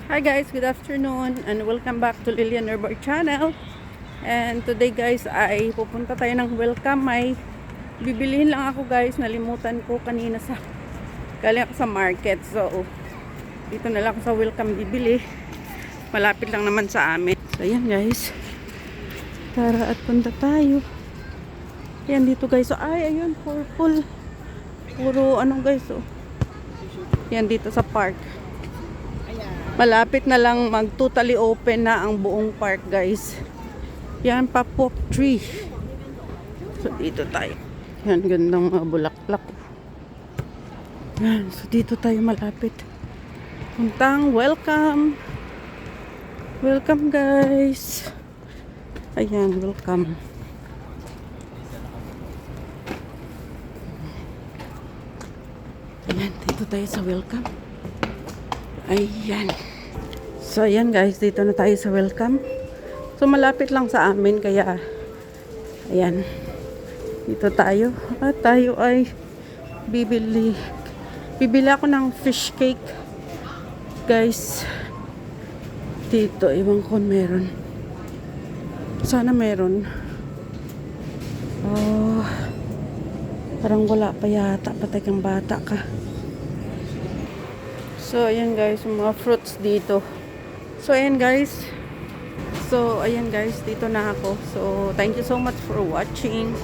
Hi guys, good afternoon and welcome back to Lilian Herbert channel. And today guys ay pupunta tayo ng welcome. May bibilihin lang ako guys, nalimutan ko kanina galing ako sa market. So dito na lang ako sa welcome bibili. Malapit lang naman sa amin. So ayan guys, tara at punta tayo. Ayan dito guys, so ay ayun, purple. Puro ano guys, oh. Ayan dito sa park. Malapit na lang mag-totally open na ang buong park guys. Yan pa pop tree. So dito tayo. Yan gandang mga bulaklak. Yan, so dito tayo malapit. Puntang welcome. Welcome guys. Ayan, welcome. Ayan, dito tayo sa welcome. Ayan. So, ayan guys. Dito na tayo sa welcome. So, malapit lang sa amin. Kaya, ayan. Dito tayo. At tayo ay bibili ako ng fish cake. Guys. Dito. Iwan ko meron. Sana meron. Oh. Parang wala pa yata. Patay kang bata ka. So, ayan guys, mga fruits dito. So, ayan guys. So, ayan guys, dito na ako. So, thank you so much for watching.